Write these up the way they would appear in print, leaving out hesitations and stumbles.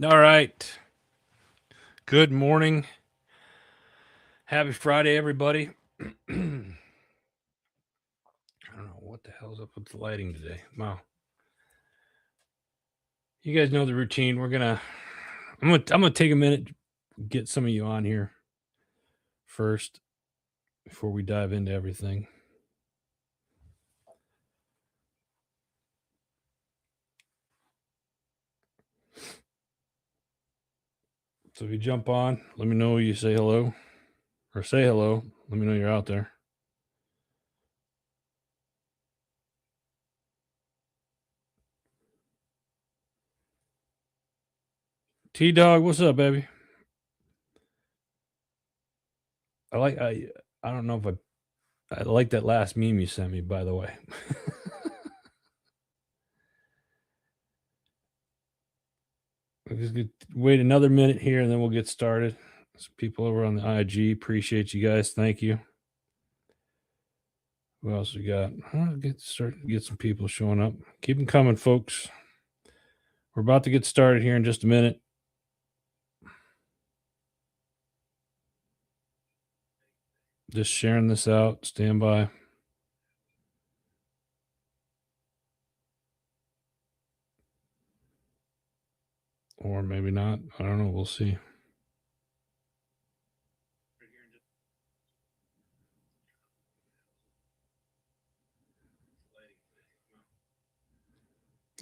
All right. Good morning. Happy Friday, everybody. I don't know what the hell's up with the lighting today. Wow. You guys know the routine. I'm gonna take a minute to get some of you on here first before we dive into everything. So if you jump on, let me know you say hello. Or say hello. Let me know you're out there. T-Dog, what's up, baby? I don't know if I like that last meme you sent me, by the way. We'll just wait another minute here and then we'll get started. Some people over on the IG, appreciate you guys. Thank you. Who else we got? Get some people showing up. Keep them coming, folks. We're about to get started here in just a minute. Just sharing this out. Stand by. Or maybe not. I don't know. We'll see.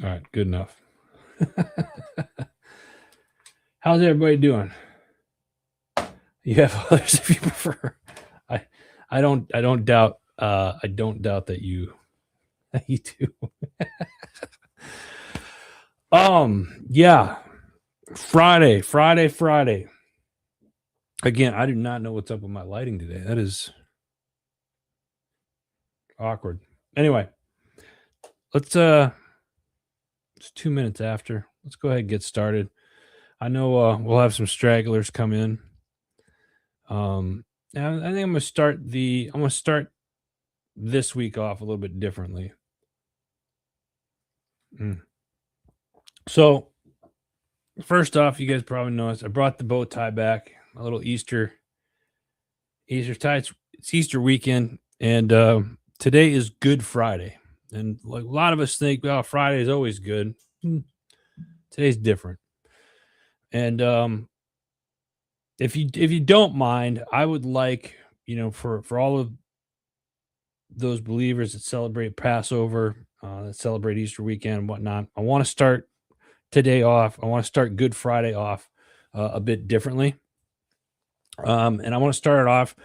All right, good enough. How's everybody doing? You have others if you prefer. I don't doubt that you do. Yeah. Friday. Again, I do not know what's up with my lighting today. That is awkward. Anyway, let's it's 2 minutes after. Let's go ahead and get started. I know we'll have some stragglers come in. And I think I'm gonna start this week off a little bit differently. So first off, you guys probably noticed I brought the bow tie back, a little Easter tie. It's Easter weekend, and today is Good Friday. And like a lot of us think, well, Friday is always good. Today's different. And if you don't mind, I would like, for all of those believers that celebrate Passover, that celebrate Easter weekend and whatnot, I want to start today off. I want to start Good Friday off a bit differently. And I want to start it off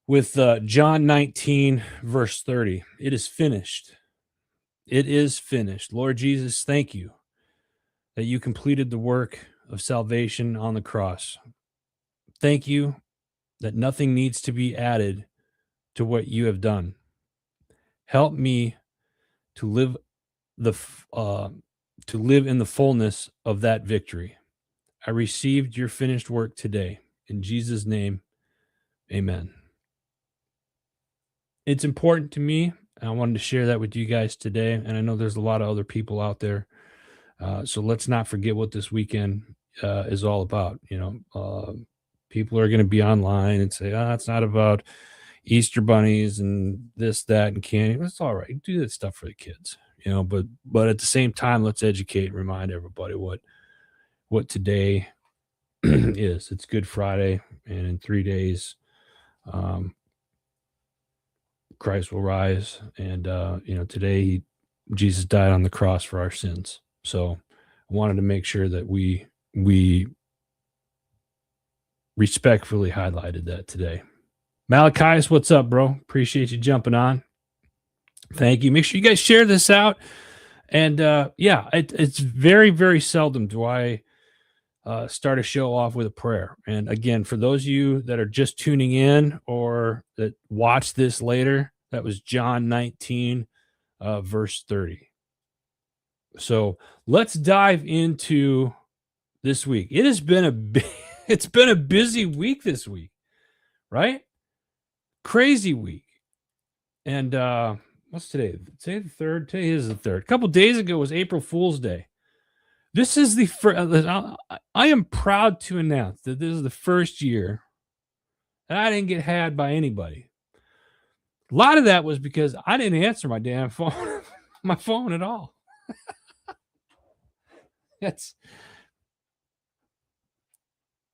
with John 19, verse 30. It is finished. It is finished. Lord Jesus, thank you that you completed the work of salvation on the cross. Thank you that nothing needs to be added to what you have done. Help me to live in the fullness of that victory. I received your finished work today. In Jesus' name, amen. It's important to me. And I wanted to share that with you guys today. And I know there's a lot of other people out there. So let's not forget what this weekend is all about. People are going to be online and say, it's not about Easter bunnies and this, that, and candy. That's all right. Do that stuff for the kids, but at the same time, let's educate and remind everybody what today is. It's Good Friday, and in 3 days, Christ will rise. And, today Jesus died on the cross for our sins. So I wanted to make sure that we respectfully highlighted that today. Malachias, what's up, bro? Appreciate you jumping on. Thank you. Make sure you guys share this out. And it's very, very seldom do I start a show off with a prayer. And again, for those of you that are just tuning in or that watch this later, that was John 19, verse 30. So let's dive into this week. It has been it's been a busy week this week, right? Crazy week. And what's today? Today the 3rd. Today is the 3rd. A couple days ago was April Fool's Day. This is the first. I am proud to announce that this is the first year that I didn't get had by anybody. A lot of that was because I didn't answer my damn phone, my phone at all. That's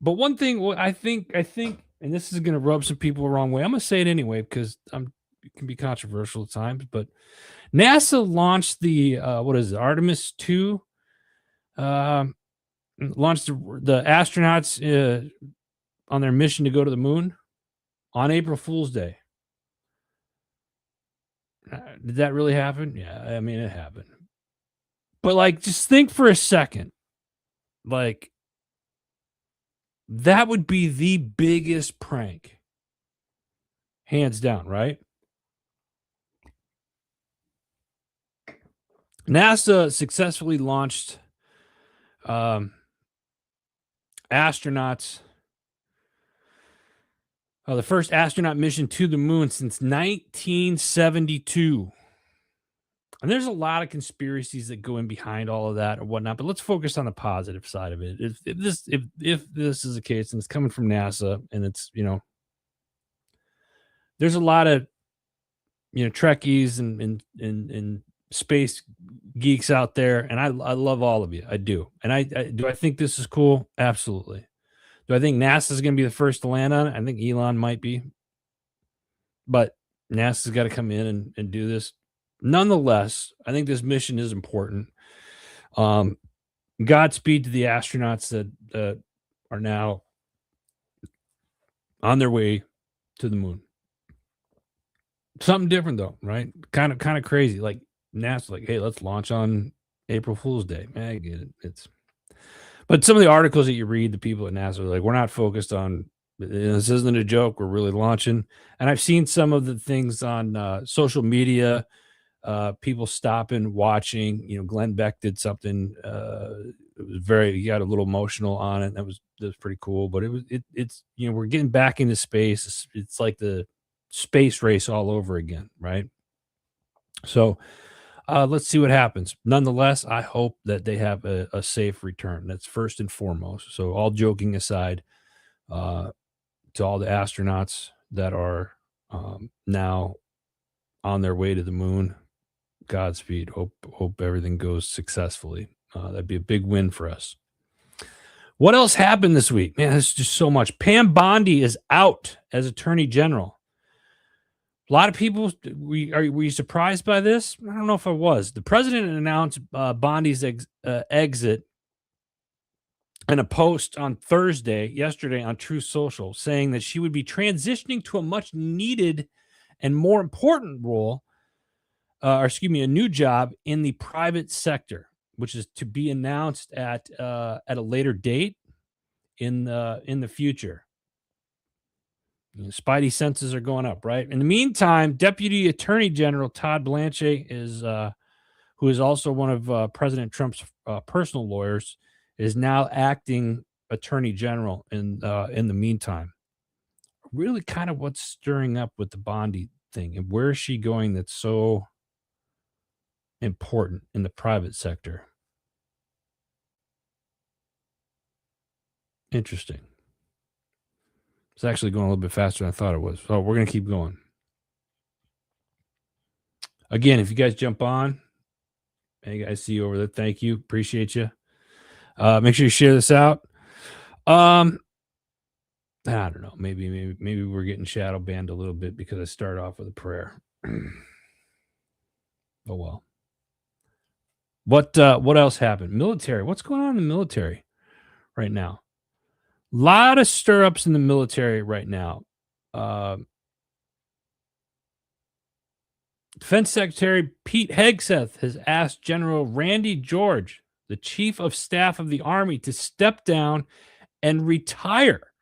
but one thing I think, and this is going to rub some people the wrong way. I'm going to say it anyway because it can be controversial at times. But NASA launched the what is it, Artemis 2? Um, Launched the astronauts on their mission to go to the moon on April Fool's Day. Did that really happen? Yeah, I mean it happened. But like, just think for a second, like that would be the biggest prank, hands down, right? NASA successfully launched um, astronauts, the first astronaut mission to the moon since 1972. And there's a lot of conspiracies that go in behind all of that or whatnot, but let's focus on the positive side of it. If this is the case and it's coming from NASA and it's there's a lot of Trekkies and space geeks out there, and I love all of you. I do. And I do I think this is cool? Absolutely. Do I think NASA is going to be the first to land on it? I think Elon might be, but NASA's got to come in and do this. Nonetheless, I think this mission is important. Um, Godspeed to the astronauts that are now on their way to the moon. Something different though, right? Kind of crazy. Like NASA, like, hey, let's launch on April Fool's Day. I get it. But some of the articles that you read, the people at NASA are like, we're not focused on this isn't a joke. We're really launching. And I've seen some of the things on social media, people stopping, watching. Glenn Beck did something. It was he got a little emotional on it. That was pretty cool. But it's we're getting back into space. It's like the space race all over again, right? So let's see what happens. Nonetheless, I hope that they have a safe return. That's first and foremost. So, all joking aside, uh, to all the astronauts that are now on their way to the moon, Godspeed. Hope everything goes successful. That'd be a big win for us. What else happened this week? Man, there's just so much. Pam Bondi is out as Attorney General. A lot of people, were you surprised by this? I don't know if I was. The president announced Bondi's exit in a post on yesterday on Truth Social, saying that she would be transitioning to a much needed and more important role, a new job in the private sector, which is to be announced at a later date in the future. Spidey senses are going up, right? In the meantime, Deputy Attorney General Todd Blanche who is also one of President Trump's personal lawyers, is now acting Attorney General in the meantime. Really, kind of what's stirring up with the Bondi thing, and where is she going? That's so important in the private sector. Interesting. It's actually going a little bit faster than I thought it was. So we're going to keep going. Again, if you guys jump on, hey guys, see you over there. Thank you. Appreciate you. Make sure you share this out. I don't know. Maybe we're getting shadow banned a little bit because I start off with a prayer. Oh well. What else happened? Military. What's going on in the military right now? A lot of stir-ups in the military right now. Defense Secretary Pete Hegseth has asked General Randy George, the Chief of Staff of the Army, to step down and retire.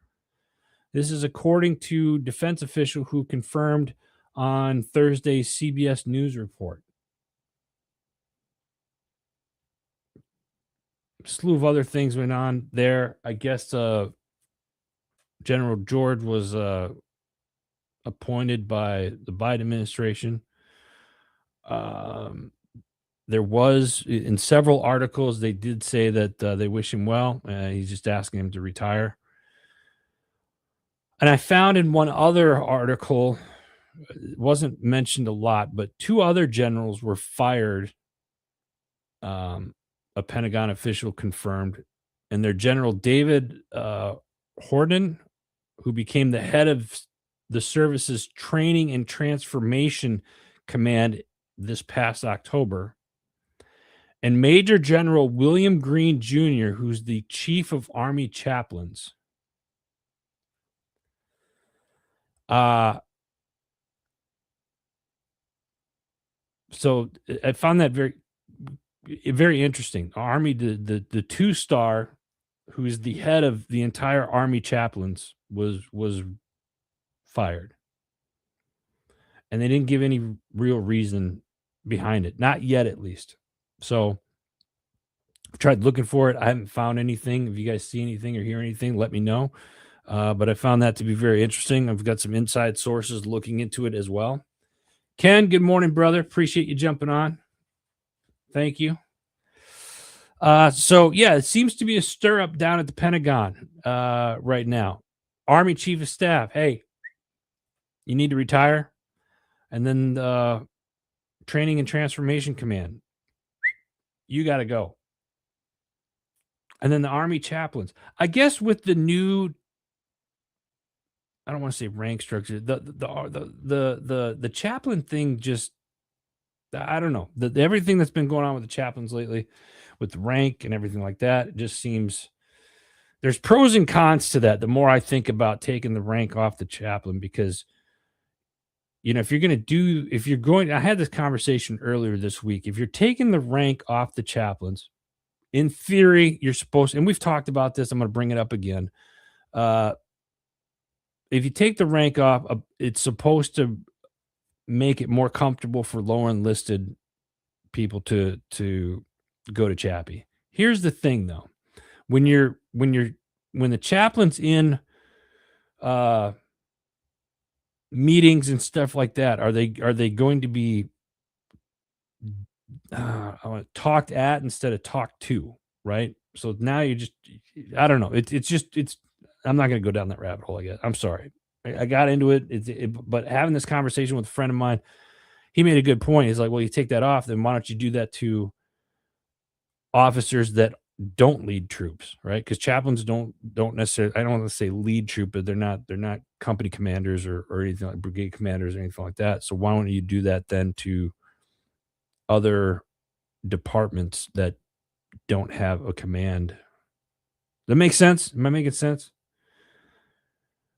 This is according to defense official who confirmed on Thursday's CBS News report. A slew of other things went on there. I guess General George was appointed by the Biden administration. There was in several articles, they did say that they wish him well. He's just asking him to retire. And I found in one other article, it wasn't mentioned a lot, but two other generals were fired. A Pentagon official confirmed, and their General David Horden, who became the head of the service's Training and Transformation Command this past October, and Major General William Green Jr., who's the chief of Army chaplains. So I found that very interesting. Army, the 2-star, who is the head of the entire Army chaplains, was fired, and they didn't give any real reason behind it, not yet, at least. So I've tried looking for it. I haven't found anything. If you guys see anything or hear anything, let me know. But I found that to be very interesting. I've got some inside sources looking into it as well. Ken, good morning, brother. Appreciate you jumping on. Thank you. So yeah, it seems to be a stir up down at the Pentagon right now. Army Chief of Staff, hey, you need to retire. And then the Training and Transformation Command, you got to go. And then the Army chaplains, I guess, with the new, I don't want to say rank structure, the chaplain thing, just, I don't know, everything that's been going on with the chaplains lately, with the rank and everything like that, it just seems there's pros and cons to that. The more I think about taking the rank off the chaplain, because if you're going, I had this conversation earlier this week. If you're taking the rank off the chaplains, in theory, you're supposed, and we've talked about this, I'm going to bring it up again. If you take the rank off, it's supposed to make it more comfortable for lower enlisted people to go to Chappie. Here's the thing, though. When the chaplain's in meetings and stuff like that, are they going to be talked at instead of talked to, right? So now you just, I don't know. It's I'm not going to go down that rabbit hole, I guess. I'm sorry. I got into it, but having this conversation with a friend of mine, he made a good point. He's like, well, you take that off, then why don't you do that to officers that don't lead troops, right? Because chaplains don't necessarily, I don't want to say lead troop, but they're not company commanders or anything like brigade commanders or anything like that. So why don't you do that then to other departments that don't have a command? That makes sense? Am I making sense?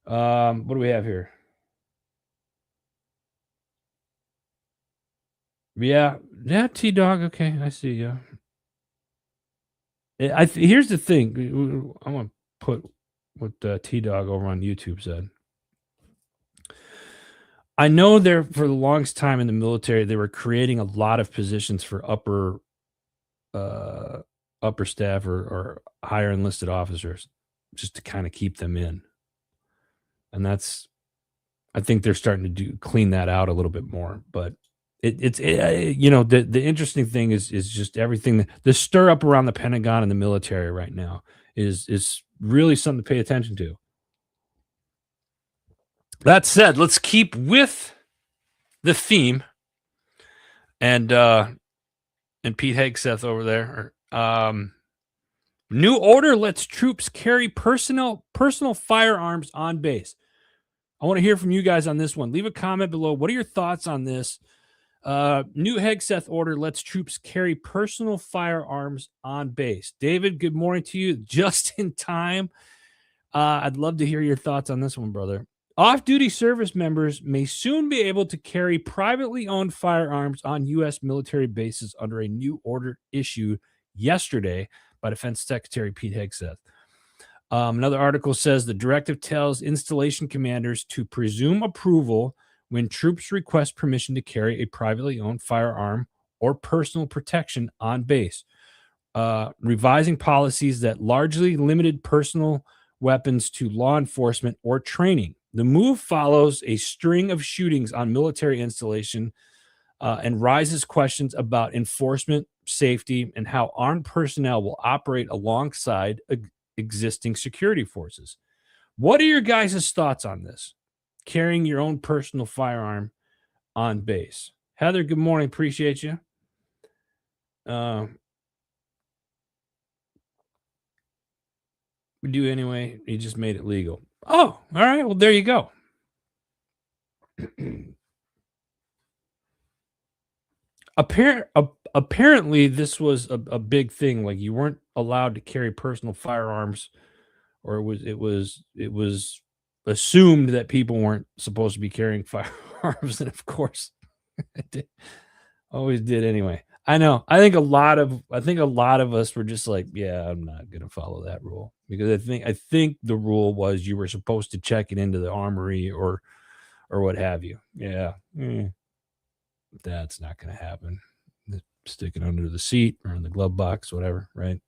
What do we have here? Yeah, T-Dog. Okay, I see you. Here's the thing. I want to put what T-Dog over on YouTube said. I know there, for the longest time in the military, they were creating a lot of positions for upper staff or higher enlisted officers, just to kind of keep them in. And I think they're starting to clean that out a little bit more. But the interesting thing is just everything, the stir up around the Pentagon and the military right now is really something to pay attention to. That said, let's keep with the theme, and Pete Hegseth over there. New order lets troops carry personal firearms on base. I want to hear from you guys on this one. Leave a comment below. What are your thoughts on this? New Hegseth order lets troops carry personal firearms on base. David, good morning to you. Just in time. I'd love to hear your thoughts on this one, brother. Off-duty service members may soon be able to carry privately owned firearms on U.S. military bases under a new order issued yesterday by Defense Secretary Pete Hegseth. Another article says the directive tells installation commanders to presume approval when troops request permission to carry a privately owned firearm or personal protection on base, revising policies that largely limited personal weapons to law enforcement or training. The move follows a string of shootings on military installation and raises questions about enforcement, safety, and how armed personnel will operate alongside existing security forces. What are your guys' thoughts on this? Carrying your own personal firearm on base. Heather, good morning. Appreciate you. We do anyway. He just made it legal. Oh, all right. Well, there you go. Apparently, this was a big thing. Like you weren't allowed to carry personal firearms, or it was assumed that people weren't supposed to be carrying firearms, and of course, it did, always did anyway. I know. I think a lot of us were just like, yeah, I'm not gonna follow that rule because I think the rule was you were supposed to check it into the armory or what have you. Yeah. That's not gonna happen. Stick it under the seat or in the glove box, whatever, right?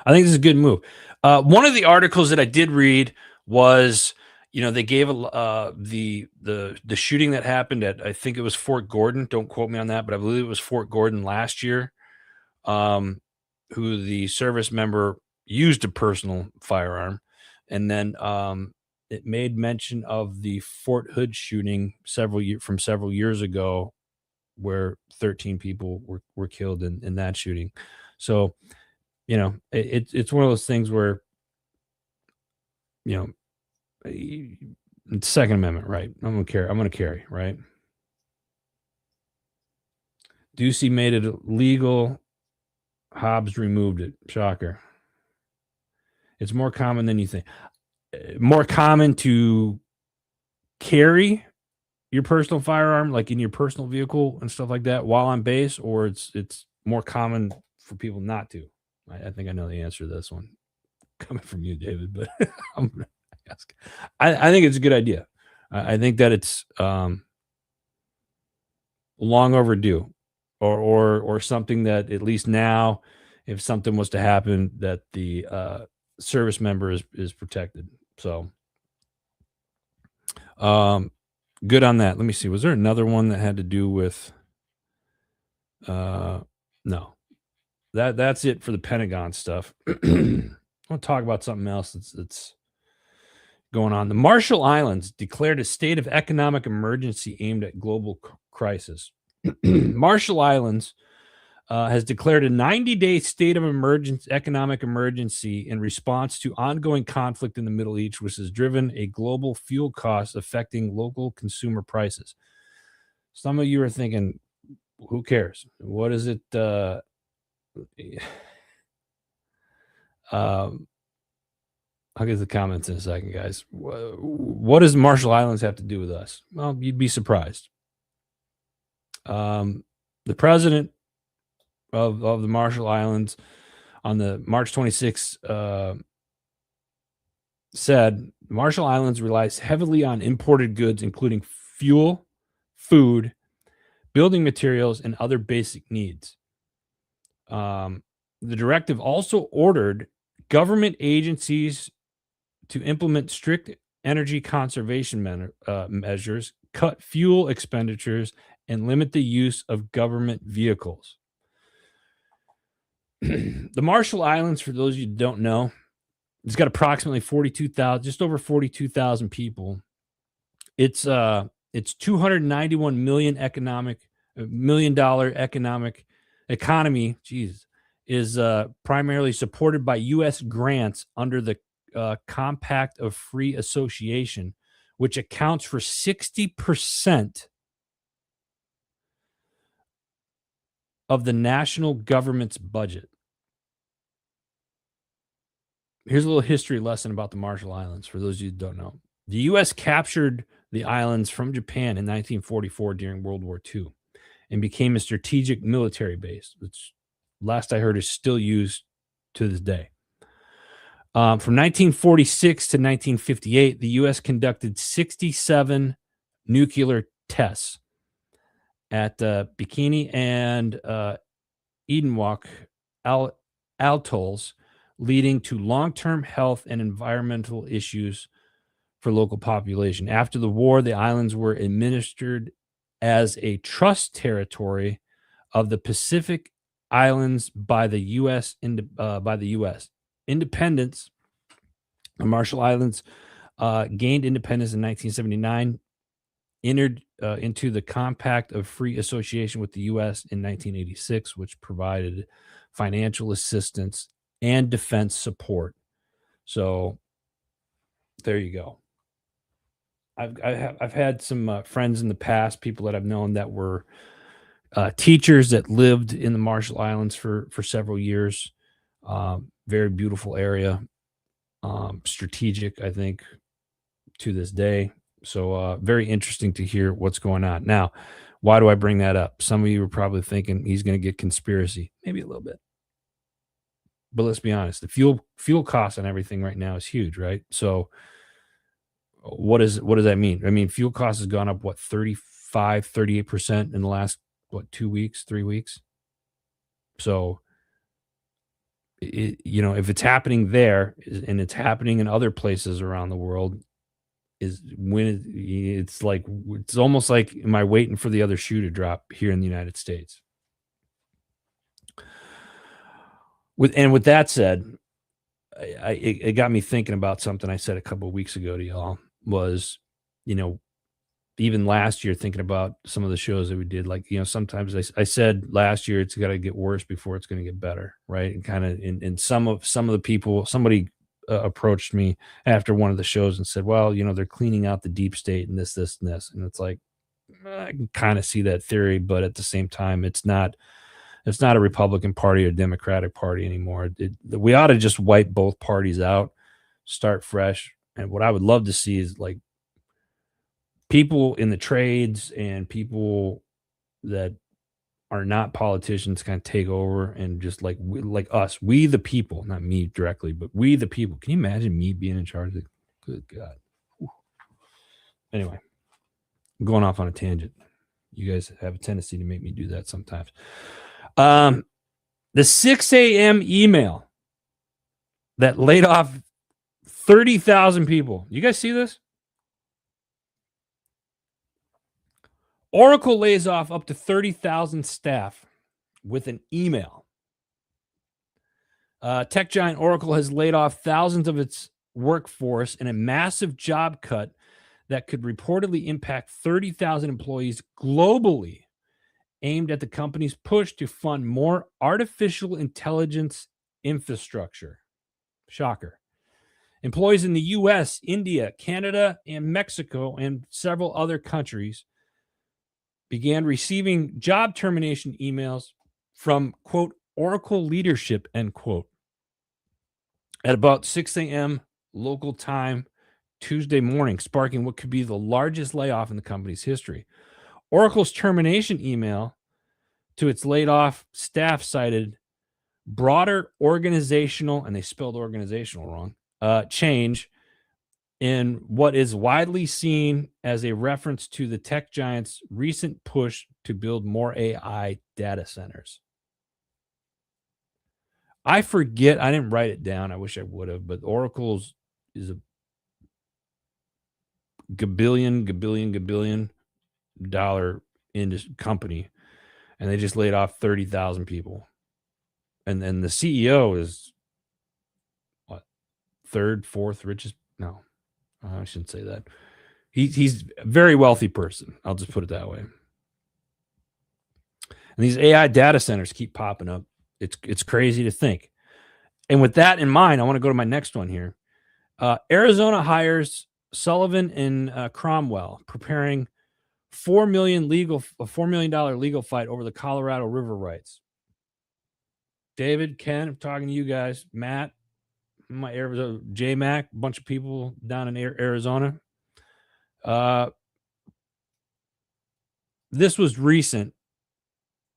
I think this is a good move. One of the articles that I did read was, they gave the shooting that happened at, I think it was Fort Gordon. Don't quote me on that, but I believe it was Fort Gordon last year. Who the service member used a personal firearm, and then it made mention of the Fort Hood shooting from several years ago, where 13 people were killed in that shooting. So, it's one of those things where, you know, it's Second Amendment, right? I'm gonna carry, right? Ducey made it legal. Hobbs removed it. Shocker. It's more common than you think. More common to carry your personal firearm, like in your personal vehicle and stuff like that, while on base, or it's more common for people not to. I think I know the answer to this one, coming from you, David. But I'm gonna ask. I think it's a good idea. I think that it's long overdue, or something that at least now, if something was to happen, that the service member is protected. So, good on that. Let me see. Was there another one that had to do with? No, that's it for the Pentagon stuff. I want to talk about something else that's going on. The Marshall Islands declared a state of economic emergency aimed at global crisis. Marshall Islands has declared a 90-day state of economic emergency in response to ongoing conflict in the Middle East, which has driven a global fuel cost affecting local consumer prices. Some of you are thinking, who cares? What is it? I'll get the comments in a second, guys. What does Marshall Islands have to do with us? Well, you'd be surprised. The president of the Marshall Islands on the March 26th said Marshall Islands relies heavily on imported goods, including fuel, food, building materials, and other basic needs. The directive also ordered government agencies to implement strict energy conservation measures, cut fuel expenditures, and limit the use of government vehicles. The Marshall Islands, for those of you who don't know, it's got approximately 42,000, just over 42,000 people. It's 291 million $1 million economic economy. Geez, is primarily supported by U.S. grants under the Compact of Free Association, which accounts for 60% of the national government's budget. Here's a little history lesson about the Marshall Islands for those of you who don't know. The U.S. captured the islands from Japan in 1944 during World War II and became a strategic military base, which last I heard is still used to this day. From 1946 to 1958, the U.S. conducted 67 nuclear tests at Bikini and Edenwalk atolls, leading to long-term health and environmental issues for local population. After the war, the islands were administered as a trust territory of the Pacific Islands by the U.S. Independence. The Marshall Islands gained independence in 1979, entered into the Compact of Free Association with the U.S. in 1986, which provided financial assistance and defense support. So there you go. I've had some friends in the past, people that I've known that were teachers that lived in the Marshall Islands for several years. Very beautiful area, strategic, I think, to this day. So very interesting to hear what's going on. Now, why do I bring that up? Some of you are probably thinking he's going to get conspiracy, maybe a little bit. But let's be honest, the fuel cost on everything right now is huge, right? So what does that mean? I mean, fuel cost has gone up, what, 38% in the last, what, 2 weeks, 3 weeks? So, if it's happening there and it's happening in other places around the world, it's almost like, am I waiting for the other shoe to drop here in the United States? With that said, it got me thinking about something I said a couple of weeks ago to y'all. Was, even last year, thinking about some of the shows that we did, like, sometimes I said last year it's got to get worse before it's going to get better, right? And kind of in some of the people, somebody approached me after one of the shows and said, well, they're cleaning out the deep state and this, and this, and it's like, I can kind of see that theory, but at the same time, it's not a Republican Party or Democratic Party anymore. We ought to just wipe both parties out, start fresh. And what I would love to see is, like, people in the trades and people that are not politicians kind of take over and just like us, we the people, not me directly, but we the people. Can you imagine me being in charge of it? Good God. Whew. Anyway, I'm going off on a tangent. You guys have a tendency to make me do that sometimes. The 6 a.m. email that laid off 30,000 people. You guys see this? Oracle lays off up to 30,000 staff with an email. Tech giant Oracle has laid off thousands of its workforce in a massive job cut that could reportedly impact 30,000 employees globally, aimed at the company's push to fund more artificial intelligence infrastructure. Shocker. Employees in the U.S., India, Canada, and Mexico, and several other countries began receiving job termination emails from, quote, Oracle leadership, end quote, at about 6 a.m. local time Tuesday morning, sparking what could be the largest layoff in the company's history. Oracle's termination email to its laid off staff cited broader organizational, and they spelled organizational wrong, change in what is widely seen as a reference to the tech giant's recent push to build more AI data centers. I forget, I didn't write it down. I wish I would have, but Oracle's is a gabillion dollar company, and they just laid off 30,000 people. And then the CEO is what, third, fourth richest? No, I shouldn't say that. He's a very wealthy person. I'll just put it that way. And these AI data centers keep popping up. It's crazy to think. And with that in mind, I want to go to my next one here. Arizona hires Sullivan and Cromwell, preparing $4 million legal fight over the Colorado River rights. David, Ken, I'm talking to you guys. Matt, my Arizona, J-Mac, a bunch of people down in Arizona. This was recent.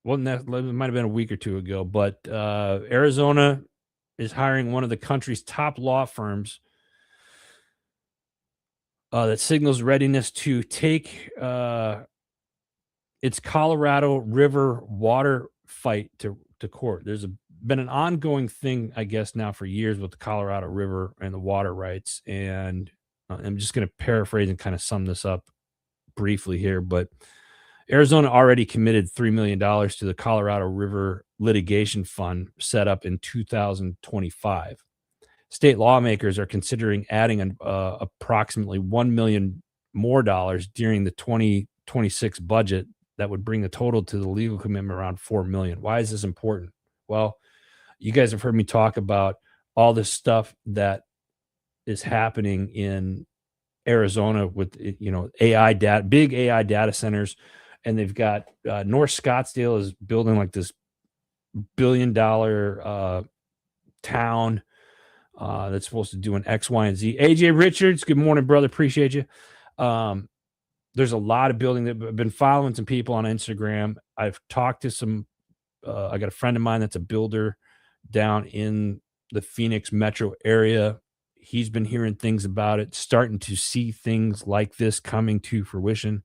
Well, it might have been a week or two ago, but Arizona is hiring one of the country's top law firms that signals readiness to take its Colorado River water fight to court. There's been an ongoing thing, I guess, now for years with the Colorado River and the water rights. And I'm just going to paraphrase and kind of sum this up briefly here, but Arizona already committed $3 million to the Colorado River litigation fund set up in 2025. State lawmakers are considering adding approximately $1 million more dollars during the 2026 budget. That would bring the total to the legal commitment around $4 million. Why is this important? Well, you guys have heard me talk about all this stuff that is happening in Arizona with AI data, big AI data centers, and they've got North Scottsdale is building like this $1 billion town that's supposed to do an X, Y, and Z. AJ Richards, good morning, brother. Appreciate you. There's a lot of building that I've been following some people on Instagram. I've talked to some. I got a friend of mine that's a builder down in the Phoenix metro area. He's been hearing things about it, starting to see things like this coming to fruition.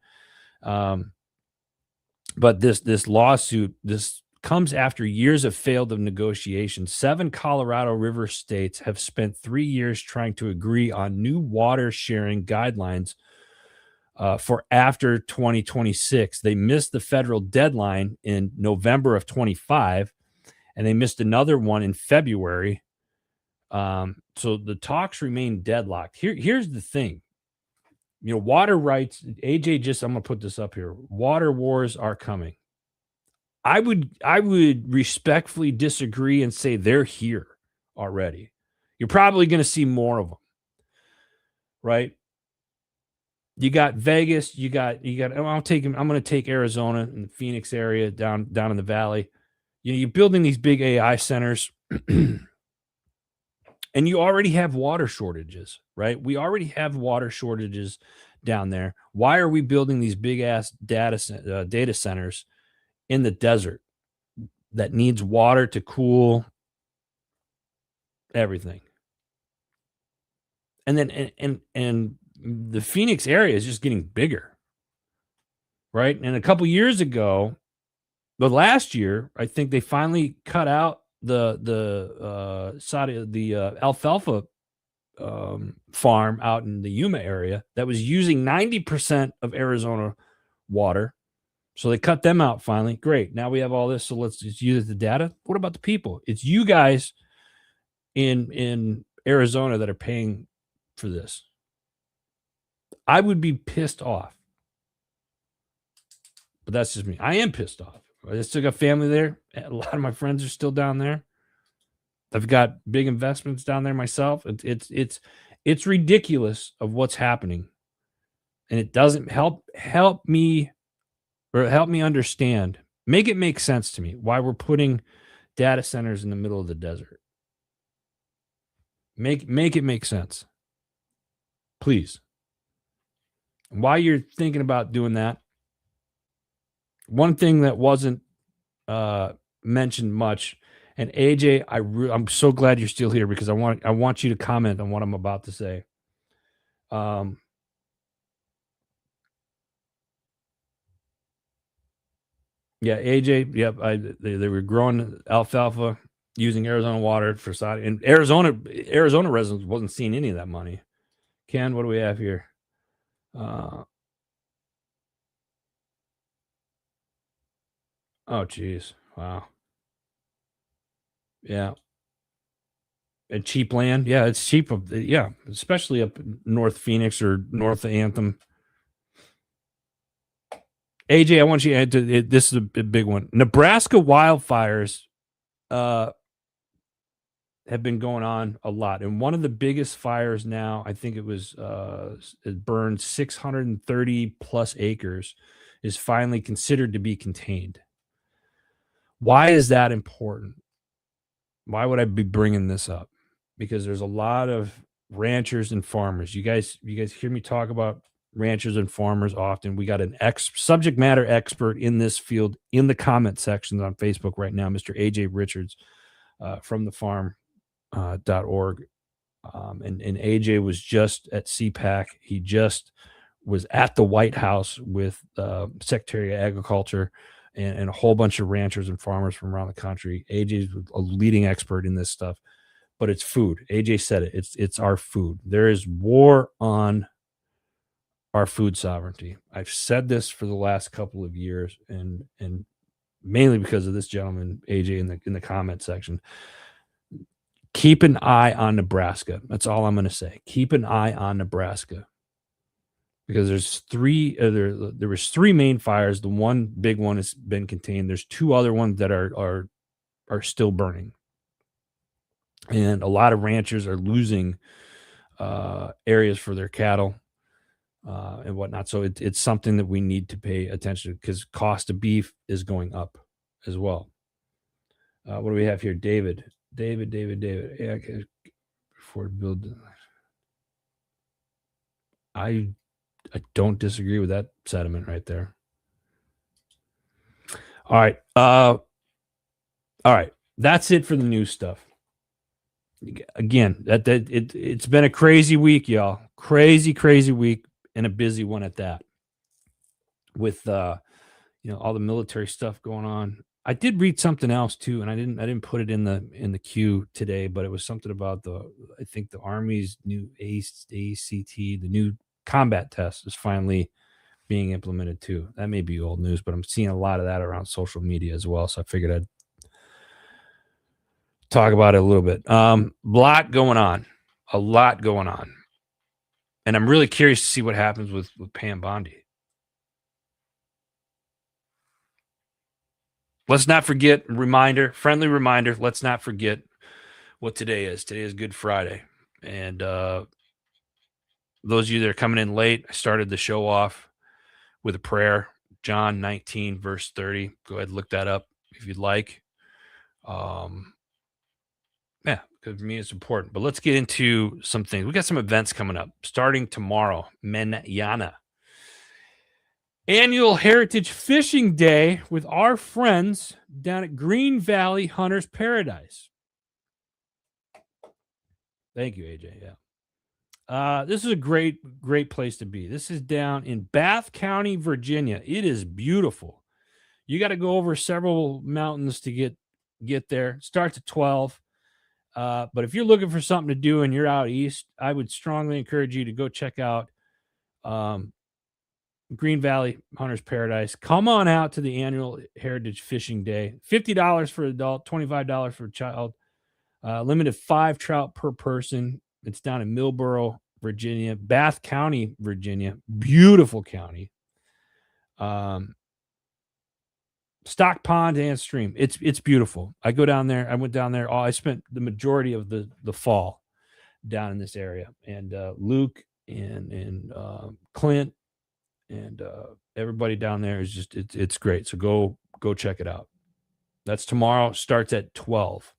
But this lawsuit, this comes after years of failed negotiations. 7 Colorado River states have spent 3 years trying to agree on new water sharing guidelines for after 2026. They missed the federal deadline in November of 25, and they missed another one in February. So the talks remain deadlocked. Here's the thing. Water rights, AJ I'm going to put this up here. Water wars are coming. I would respectfully disagree and say they're here already. You're probably going to see more of them, right? You got Vegas, I'm going to take Arizona and the Phoenix area down in the valley. You're building these big AI centers and you already have water shortages, right? We already have water shortages down there. Why are we building these big ass data centers in the desert that needs water to cool everything? And then and the Phoenix area is just getting bigger, right? And a couple years ago, the last year, I think they finally cut out the alfalfa farm out in the Yuma area that was using 90% of Arizona water. So they cut them out finally. Great. Now we have all this. So let's just use the data. What about the people? It's you guys in Arizona that are paying for this. I would be pissed off. But that's just me. I am pissed off. I still got family there. A lot of my friends are still down there. I've got big investments down there myself. It's ridiculous of what's happening. And it doesn't help me understand. Make it make sense to me why we're putting data centers in the middle of the desert. Make it make sense. Please. And while you're thinking about doing that, one thing that wasn't mentioned much, and AJ, I'm so glad you're still here because I want you to comment on what I'm about to say. Yeah, AJ, yep, they were growing alfalfa using Arizona water for side, and Arizona residents wasn't seeing any of that money. Ken, what do we have here? Oh, geez. Wow. Yeah. And cheap land. Yeah, it's cheap. Yeah, especially up North Phoenix or north of Anthem. AJ, I want you to add to it. This is a big one. Nebraska wildfires have been going on a lot. And one of the biggest fires now, I think it was it burned 630 plus acres, is finally considered to be contained. Why is that important? Why would I be bringing this up? Because there's a lot of ranchers and farmers. You guys hear me talk about ranchers and farmers often. We got an subject matter expert in this field in the comment sections on Facebook right now, Mr. AJ Richards from the farm.org. And AJ was just at CPAC. He just was at the White House with Secretary of Agriculture and a whole bunch of ranchers and farmers from around the country. AJ is a leading expert in this stuff, but it's food. AJ said it. It's our food. There is war on our food sovereignty. I've said this for the last couple of years, and mainly because of this gentleman, AJ, in the comment section. Keep an eye on Nebraska. That's all I'm going to say. Keep an eye on Nebraska, because there's three. There was three main fires. The one big one has been contained. There's two other ones that are still burning, and a lot of ranchers are losing areas for their cattle and whatnot. So it's something that we need to pay attention to, because cost of beef is going up as well. What do we have here? David. Yeah, okay. Before build, I don't disagree with that sentiment right there. All right. All right. That's it for the news stuff. Again, it's been a crazy week, y'all. Crazy week, and a busy one at that. With all the military stuff going on. I did read something else too, and I didn't put it in the queue today, but it was something about I think the Army's new ACT, the new combat test is finally being implemented too. That may be old news, but I'm seeing a lot of that around social media as well. So I figured I'd talk about it a little bit. A lot going on, and I'm really curious to see what happens with Pam Bondi. Let's not forget, friendly reminder, let's not forget what today is. Today is Good Friday. And those of you that are coming in late, I started the show off with a prayer, John 19, verse 30. Go ahead and look that up if you'd like. Yeah, because for me it's important. But let's get into some things. We got some events coming up starting tomorrow, Manana. Annual Heritage Fishing Day with our friends down at Green Valley Hunters Paradise. Thank you, AJ. Yeah. This is a great place to be. This is down in Bath County, Virginia. It is beautiful. You got to go over several mountains to get there. It starts at 12. But if you're looking for something to do and you're out east, I would strongly encourage you to go check out Green Valley Hunters Paradise. Come on out to the annual Heritage Fishing Day. $50 for adult, $25 for a child. Limited 5 trout per person. It's down in Millboro, Virginia, Bath County, Virginia. Beautiful county. Stock pond and stream. It's beautiful. I go down there. I went down there. I spent the majority of the fall down in this area. And Luke and Clint and everybody down there is just it's great. So go check it out. That's tomorrow. Starts at 12.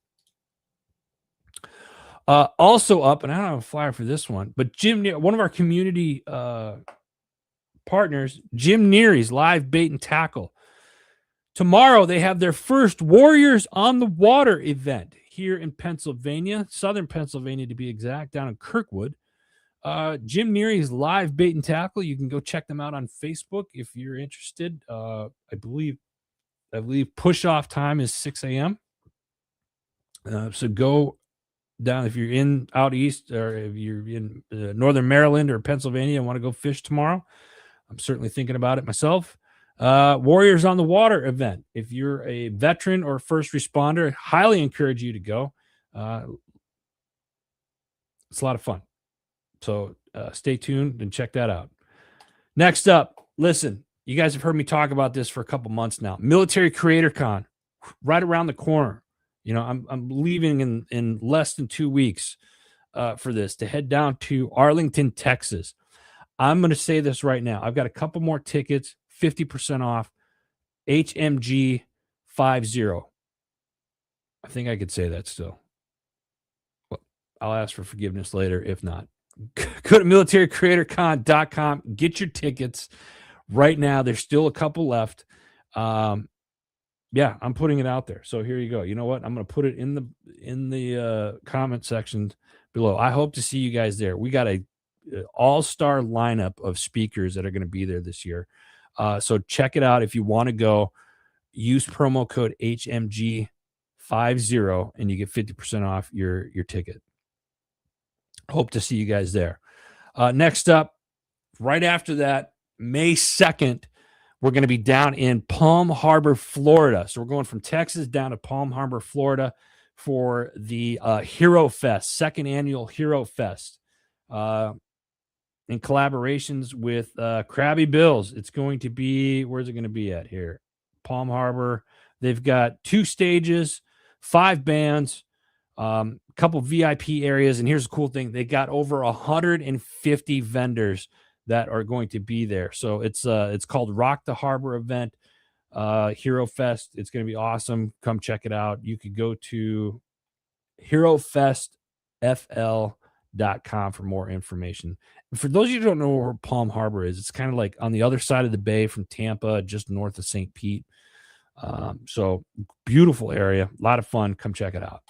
Also up, and I don't have a flyer for this one, but one of our community partners, Jim Neary's Live Bait and Tackle. Tomorrow they have their first Warriors on the Water event here in Pennsylvania, southern Pennsylvania to be exact, down in Kirkwood. Jim Neary's Live Bait and Tackle. You can go check them out on Facebook if you're interested. I believe push off time is 6 a.m. So go down if you're out east, or if you're in northern Maryland or Pennsylvania and want to go fish tomorrow. I'm certainly thinking about it myself. Warriors on the Water event. If you're a veteran or first responder, I highly encourage you to go. It's a lot of fun. So stay tuned and check that out. Next up, listen, you guys have heard me talk about this for a couple months now. Military Creator Con, right around the corner. I'm leaving in less than 2 weeks for this to head down to Arlington, Texas. I'm going to say this right now. I've got a couple more tickets, 50% off. HMG 50. I think I could say that still. Well, I'll ask for forgiveness later if not. Go to militarycreatorcon.com. Get your tickets right now. There's still a couple left. Yeah, I'm putting it out there. So here you go. You know what? I'm going to put it in the comment section below. I hope to see you guys there. We got a all-star lineup of speakers that are going to be there this year. So check it out if you want to go. Use promo code HMG50 and you get 50% off your ticket. Hope to see you guys there. Next up, Right after that, May 2nd, we're going to be down in Palm Harbor, Florida. So we're going from Texas down to Palm Harbor, Florida for the Hero Fest, second annual Hero Fest, in collaborations with Krabby Bill's. It's going to be, where's it going to be at here? Palm Harbor. They've got 2 stages, 5 bands, a couple VIP areas. And here's the cool thing. They got over 150 vendors that are going to be there. So it's called Rock the Harbor event, Hero Fest. It's going to be awesome. Come check it out. You could go to herofestfl.com for more information. And for those of you who don't know where Palm Harbor is, it's kind of like on the other side of the bay from Tampa, just north of St. Pete. So beautiful area, a lot of fun. Come check it out.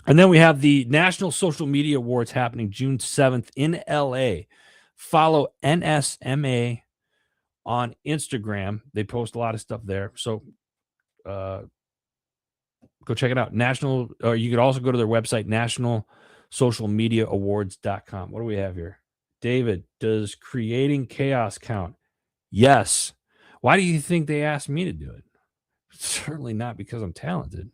And then we have the National Social Media Awards happening June 7th in LA. Follow NSMA on Instagram. They post a lot of stuff there. So go check it out. You could also go to their website, nationalsocialmediaawards.com. What do we have here? David, does creating chaos count? Yes. Why do you think they asked me to do it? Certainly not because I'm talented.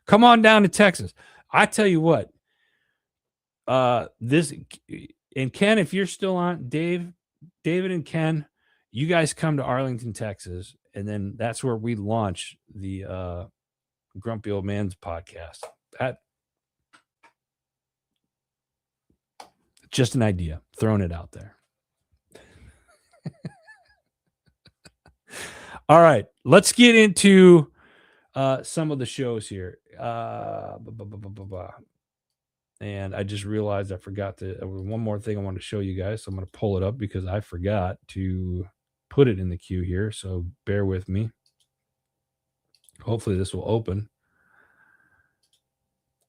Come on down to Texas. I tell you what, this, and Ken, if you're still on, David and Ken, you guys come to Arlington, Texas, and then that's where we launch the Grumpy Old Man's podcast. That, just an idea, throwing it out there. All right, let's get into some of the shows here. And I just realized I forgot one more thing I want to show you guys. So I'm going to pull it up because I forgot to put it in the queue here. So bear with me. Hopefully this will open.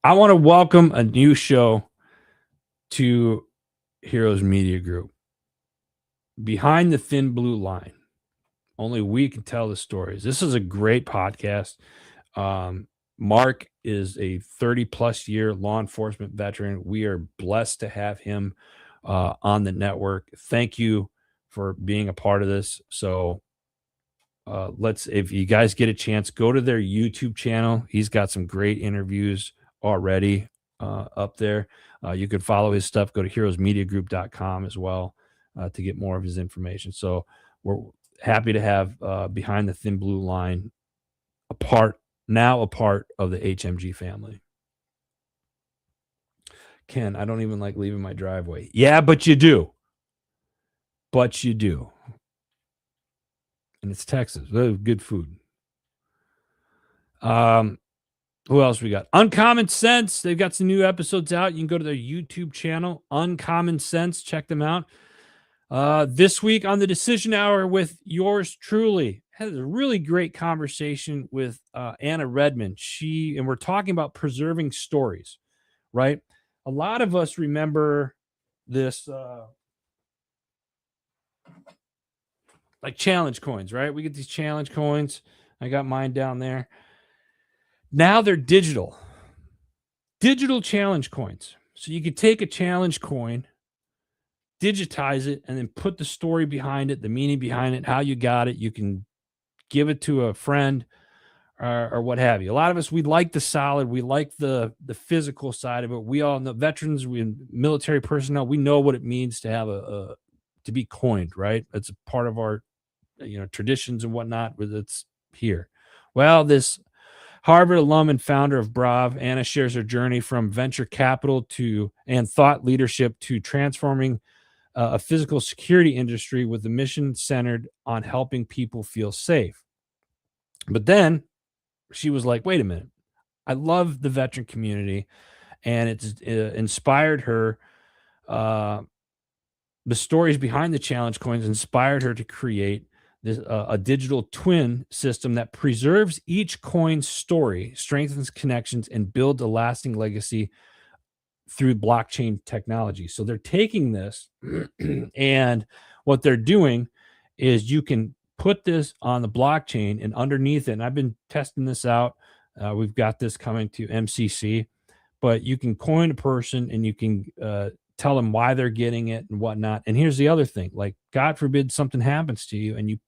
I want to welcome a new show to Heroes Media Group. Behind the Thin Blue Line. Only we can tell the stories. This is a great podcast. Mark is a 30-plus year law enforcement veteran. We are blessed to have him on the network. Thank you for being a part of this. So if you guys get a chance, go to their YouTube channel. He's got some great interviews already up there. You could follow his stuff. Go to heroesmediagroup.com as well to get more of his information. So we're happy to have Behind the Thin Blue Line a part of the HMG family. Ken, I don't even like leaving my driveway. Yeah, but you do. And it's Texas. Good food. Who else we got? Uncommon Sense. They've got some new episodes out. You can go to their YouTube channel, Uncommon Sense. Check them out. This week on the Decision Hour with yours truly, had a really great conversation with Anna Redmond. And we're talking about preserving stories, right? A lot of us remember this like challenge coins, right? We get these challenge coins. I got mine down there. Now they're digital challenge coins. So you could take a challenge coin, digitize it, and then put the story behind it, the meaning behind it, how you got it. You can give it to a friend or what have you. A lot of us, we like the solid, we like the physical side of it. We all know, veterans, military personnel, we know what it means to have to be coined, right? It's a part of our traditions and whatnot. It's here. Well, this Harvard alum and founder of Brav, Anna shares her journey from venture capital and thought leadership to transforming a physical security industry with a mission centered on helping people feel safe. But then she was like, wait a minute. I love the veteran community, and it's inspired her. The stories behind the challenge coins inspired her to create a digital twin system that preserves each coin's story, strengthens connections, and builds a lasting legacy through blockchain technology. So they're taking this and what they're doing is you can put this on the blockchain, and underneath it, and I've been testing this out. We've got this coming to MCC, but you can coin a person and you can tell them why they're getting it and whatnot. And here's the other thing, like, God forbid something happens to you and you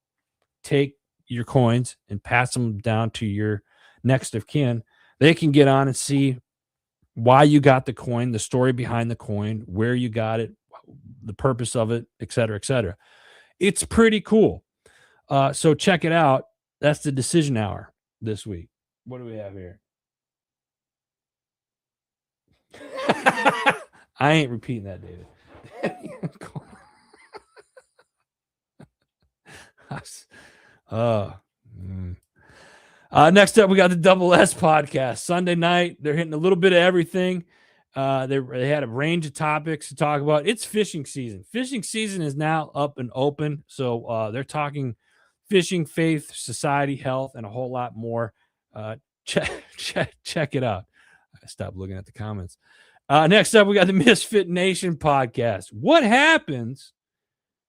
take your coins and pass them down to your next of kin. They can get on and see why you got the coin, the story behind the coin, where you got it, the purpose of it, et cetera, et cetera. It's pretty cool. So check it out. That's the decision hour this week. What do we have here? I ain't repeating that, David. Next up, we got the Double S podcast. Sunday night, they're hitting a little bit of everything. They had a range of topics to talk about. It's fishing season. Fishing season is now up and open. So they're talking fishing, faith, society, health, and a whole lot more. Check it out. I stopped looking at the comments. Next up, we got the Misfit Nation podcast. What happens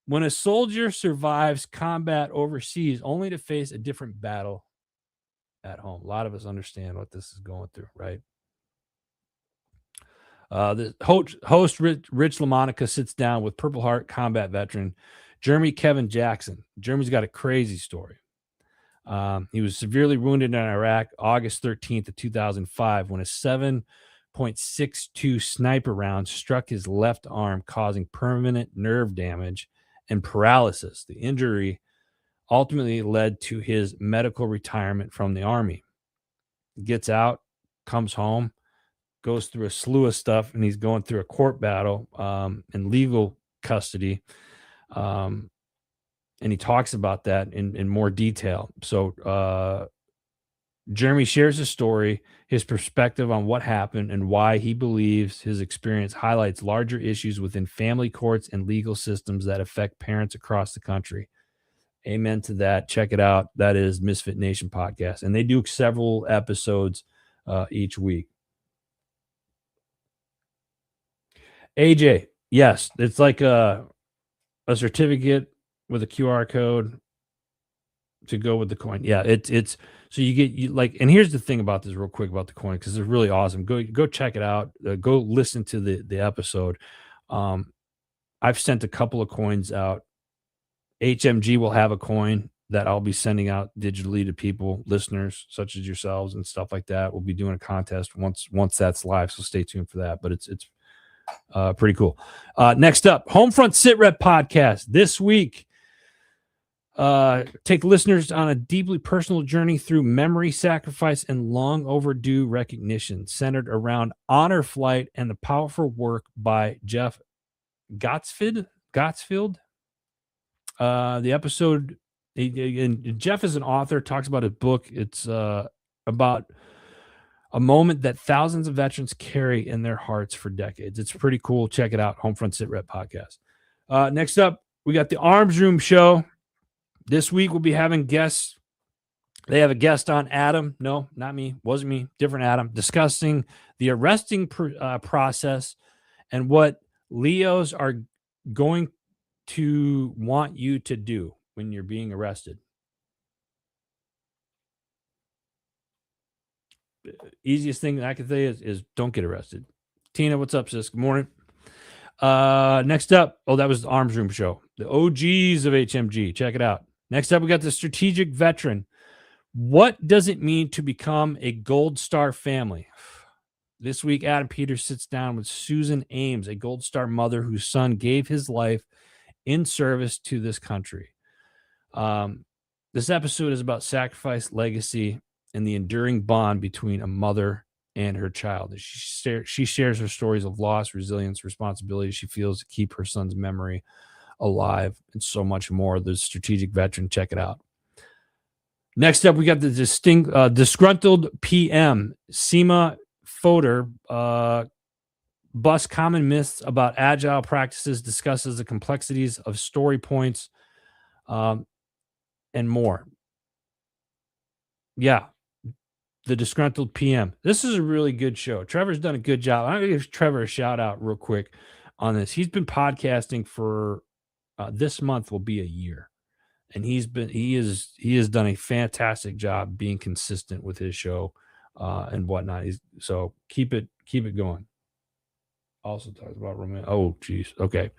when a soldier survives combat overseas only to face a different battle at home? A lot of us understand what this is going through, right? The host Rich LaMonica sits down with Purple Heart combat veteran Jeremy Kevin Jackson. Jeremy's got a crazy story. He was severely wounded in Iraq August 13th of 2005 when a 7.62 sniper round struck his left arm, causing permanent nerve damage and paralysis. The injury ultimately led to his medical retirement from the Army. He gets out, comes home, goes through a slew of stuff, and he's going through a court battle in legal custody. And he talks about that in more detail. So Jeremy shares his story, his perspective on what happened, and why he believes his experience highlights larger issues within family courts and legal systems that affect parents across the country. Amen to that. Check it out. That is Misfit Nation podcast. And they do several episodes each week. AJ, yes, it's like a certificate with a QR code to go with the coin. Yeah, it's so you like, and here's the thing about this real quick about the coin, because it's really awesome. Go check it out. Go listen to the episode. I've sent a couple of coins out. HMG will have a coin that I'll be sending out digitally to people, listeners such as yourselves and stuff like that. We'll be doing a contest once that's live, so stay tuned for that. But it's pretty cool. Next up, Homefront Sit Rep podcast this week. Take listeners on a deeply personal journey through memory, sacrifice, and long overdue recognition, centered around Honor Flight and the powerful work by Jeff Gottsfield. The episode, and Jeff is an author, talks about his book. It's about a moment that thousands of veterans carry in their hearts for decades. It's pretty cool. Check it out. Homefront Sit Rep podcast. Next up, we got the Arms Room show. This week we'll be having guests. They have a guest on, Adam. No, not me. Wasn't me. Different Adam. Discussing the arresting process and what Leos are going to want you to do when you're being arrested. Easiest thing that I can say is don't get arrested. Tina, what's up, sis? Good morning. Next up, that was the Arms Room show. The OGs of HMG. Check it out. Next up, we got the Strategic Veteran. What does it mean to become a Gold Star family? This week, Adam Peters sits down with Susan Ames, a Gold Star mother whose son gave his life in service to this country. This episode is about sacrifice, legacy, and the enduring bond between a mother and her child. She shares her stories of loss, resilience, responsibility she feels to keep her son's memory alive, and so much more. The Strategic Veteran. Check it out. Next up, we got the disgruntled PM, Seema Fodor, busts common myths about agile practices, discusses the complexities of story points, and more. Yeah, the disgruntled PM. This is a really good show. Trevor's done a good job. I'm going to give Trevor a shout out real quick on this. He's been podcasting for this month will be a year, and he has done a fantastic job being consistent with his show and whatnot. So keep it Keep it going. Also talks about romantic. Oh, geez. Okay.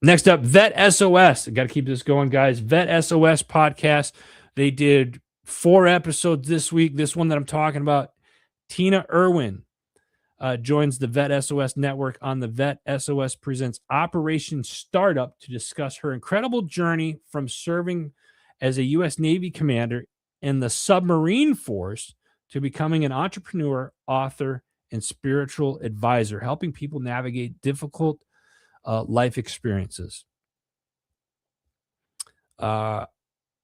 Next up, Vet SOS. Got to keep this going, guys. Vet SOS podcast. They did 4 episodes this week. This one that I'm talking about, Tina Irwin joins the Vet SOS network on the Vet SOS Presents Operation Startup to discuss her incredible journey from serving as a U.S. Navy commander in the submarine force to becoming an entrepreneur, author, and spiritual advisor, helping people navigate difficult life experiences. In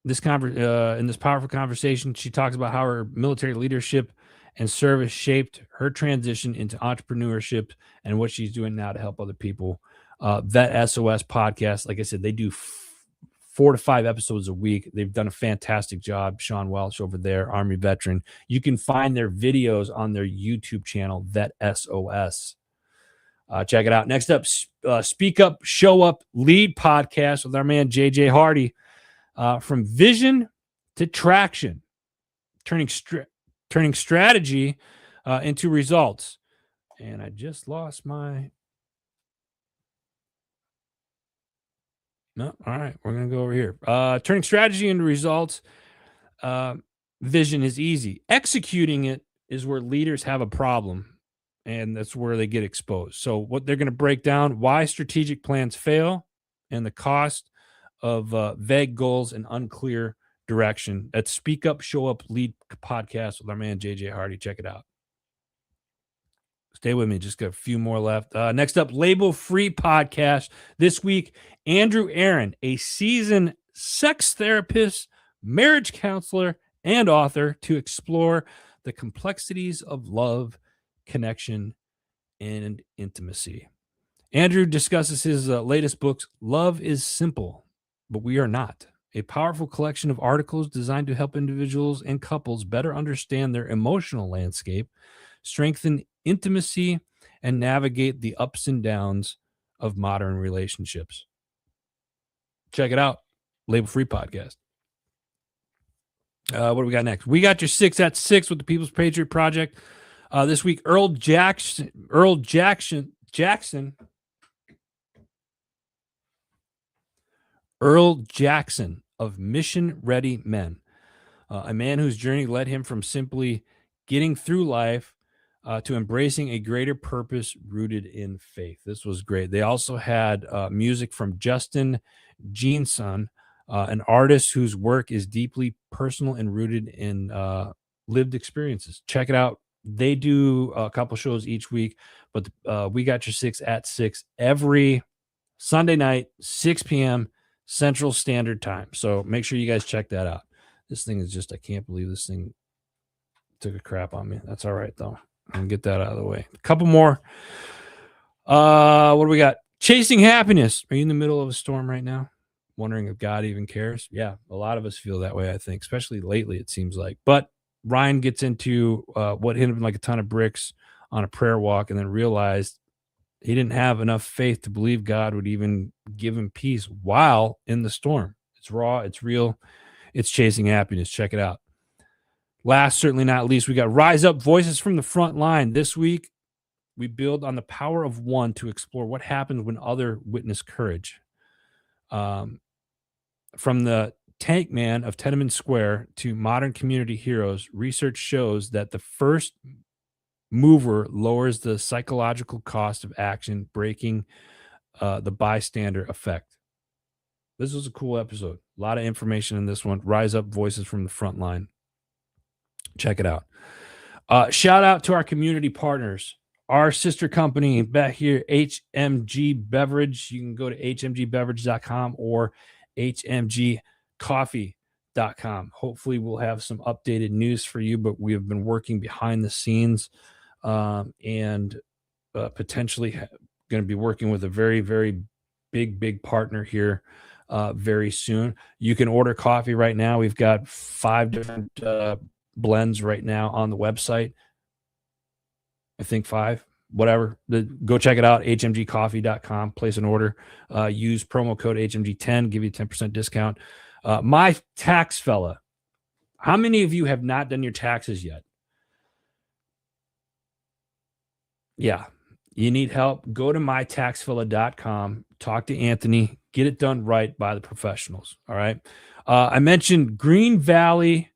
this powerful conversation, she talks about how her military leadership and service shaped her transition into entrepreneurship and what she's doing now to help other people. That SOS podcast, like I said, they do 4 to 5 episodes a week. They've done a fantastic job. Sean Welch over there, Army veteran. You can find their videos on their YouTube channel, Vet SOS. Check it out. Next up, Speak Up, Show Up, Lead podcast with our man JJ Hardy. From vision to traction, turning strategy into results. And I just lost my. No, all right, we're gonna go over here. Turning strategy into results. Vision is easy. Executing it is where leaders have a problem, and that's where they get exposed. So what they're going to break down: why strategic plans fail, and the cost of vague goals and unclear direction. That's Speak Up, Show Up, Lead podcast with our man JJ Hardy. Check it out. Stay with me. Just got a few more left. Next up, Label Free podcast. This week, Andrew Aaron, a seasoned sex therapist, marriage counselor, and author, to explore the complexities of love, connection, and intimacy. Andrew discusses his latest books, Love is Simple, But We Are Not, a powerful collection of articles designed to help individuals and couples better understand their emotional landscape, strengthen intimacy, and navigate the ups and downs of modern relationships. Check it out. Label Free podcast. What do we got next? We got your 6 at 6 with the People's Patriot Project. This week, Earl Jackson of Mission Ready Men, a man whose journey led him from simply getting through life to embracing a greater purpose rooted in faith. This was great. They also had music from Justin Jeanson, an artist whose work is deeply personal and rooted in lived experiences. Check it out. They do a couple shows each week, but we got your 6 at 6 every Sunday night, 6 p.m. Central Standard Time. So make sure you guys check that out. This thing is just, I can't believe this thing took a crap on me. That's all right, though. I can get that out of the way. A couple more. What do we got? Chasing happiness. Are you in the middle of a storm right now? Wondering if God even cares? Yeah, a lot of us feel that way, I think, especially lately, it seems like. But Ryan gets into what hit him like a ton of bricks on a prayer walk, and then realized he didn't have enough faith to believe God would even give him peace while in the storm. It's raw. It's real. It's chasing happiness. Check it out. Last, certainly not least, we got Rise Up, Voices from the Front Line. This week, we build on the power of one to explore what happens when other witness courage. From the tank man of Tiananmen Square to modern community heroes, research shows that the first mover lowers the psychological cost of action, breaking the bystander effect. This was a cool episode. A lot of information in this one. Rise Up, Voices from the Front Line. Check it out. Shout out to our community partners, our sister company back here, HMG Beverage. You can go to hmgbeverage.com or hmgcoffee.com. Hopefully we'll have some updated news for you, but we have been working behind the scenes and potentially going to be working with a very, very big partner here very soon. You can order coffee right now. We've got 5 different blends right now on the website. I think 5, whatever. Go check it out, hmgcoffee.com. Place an order. Use promo code HMG10, give you a 10% discount. My tax fella, how many of you have not done your taxes yet? Yeah, you need help, go to mytaxfilla.com, talk to Anthony, get it done right by the professionals. All right. I mentioned Green Valley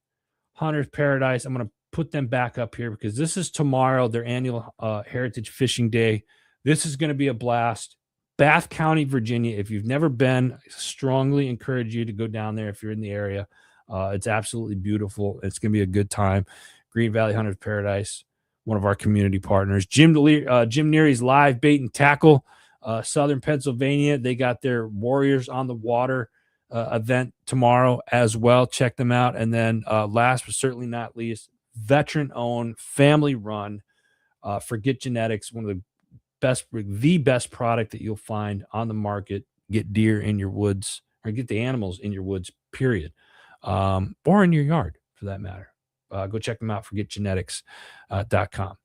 Hunter's Paradise. I'm going to put them back up here because this is tomorrow, their annual Heritage Fishing Day. This is going to be a blast. Bath County, Virginia. If you've never been, I strongly encourage you to go down there if you're in the area. It's absolutely beautiful. It's going to be a good time. Green Valley Hunter's Paradise, one of our community partners. Jim Neary's Live Bait and Tackle, Southern Pennsylvania. They got their Warriors on the Water event tomorrow as well. Check them out. And then last but certainly not least, veteran-owned, family-run, Forget Genetics, one of the best product that you'll find on the market. Get deer in your woods, or get the animals in your woods, period, or in your yard for that matter. Go check them out, forgetgenetics.com.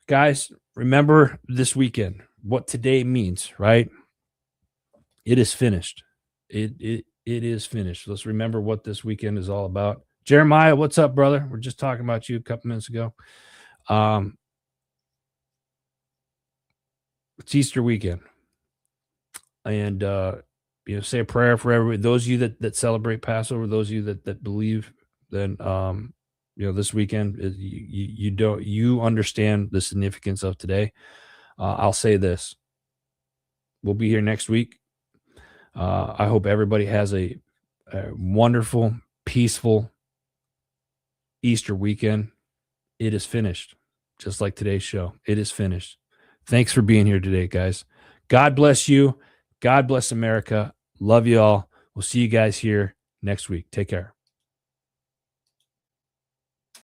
Guys, remember this weekend, what today means, right? It is finished. It is finished. Let's remember what this weekend is all about. Jeremiah, what's up, brother? We're just talking about you a couple minutes ago. It's Easter weekend, and say a prayer for everybody. Those of you that celebrate Passover, those of you that believe, then this weekend is, you understand the significance of today. I'll say this: we'll be here next week. I hope everybody has a wonderful, peaceful Easter weekend. It is finished, just like today's show. It is finished. Thanks for being here today, guys. God bless you. God bless America. Love you all. We'll see you guys here next week. Take care.